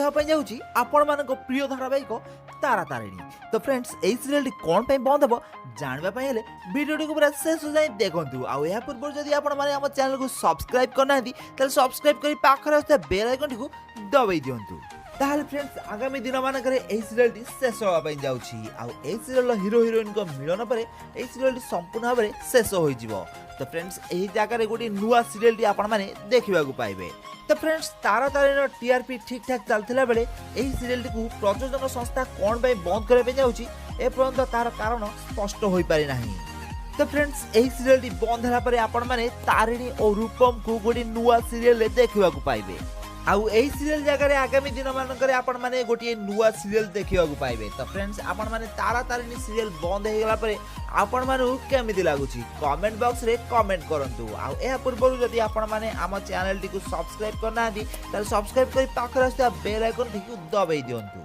देखा जाऊँगी आपण मान प्रिय धारावाहिक तारा तारिणी। तो फ्रेंड्स यही सीरियल कौन पे बंद हम जानवाई हेले भिडियो को पूरा शेष जाए देखूँ। आउ या पूर्व जदि आपण मैंने आम चैनल को सब्सक्राइब करना सब्सक्राइब कर पाखे बेल आइकन को दबाई दिंतु। ताहले फ्रेंड्स आगामी दिन मानक सीरियल शेष होगा जाऊँगी। आउ सीरियल हिरो हिरोइन को मिलन पर यह सीरियल संपूर्ण भाव में शेष हो। तो फ्रेंड्स यही जगह गोटे नुआ सीरियल आपण मैंने देखा पाइबे। तो फ्रेंड्स तारा तारिणी टीआरपी ठीक ठाक चलता बेले यही सीरियल को प्रयोजन संस्था कौन बंद करने जाऊँगी एपर्यंत तार कारण स्पष्ट हो पारि नाही। तो फ्रेंड्स यही सीरियल बंद होगापर आपण मैंने तारिणी और रूपम को गोटे नुआ सीरियल देखा पाइबे। आउ यही सीरियल जगह आगामी दिन मानक आपण मैंने गोटे नुआ सीरियल देखा पाइबे। तो फ्रेंड्स आपण मैंने तारा तारिणी सीरियल बंद हो गला पर आपण मानु केमिति लागुची कमेंट बॉक्स रे कमेंट करंतु। आउ ए पूर्व जदि आपण माने आम चैनल टी को सब्सक्राइब करना सब्सक्राइब कर पाखर बेल आइकन टी को दबाई दियंतु।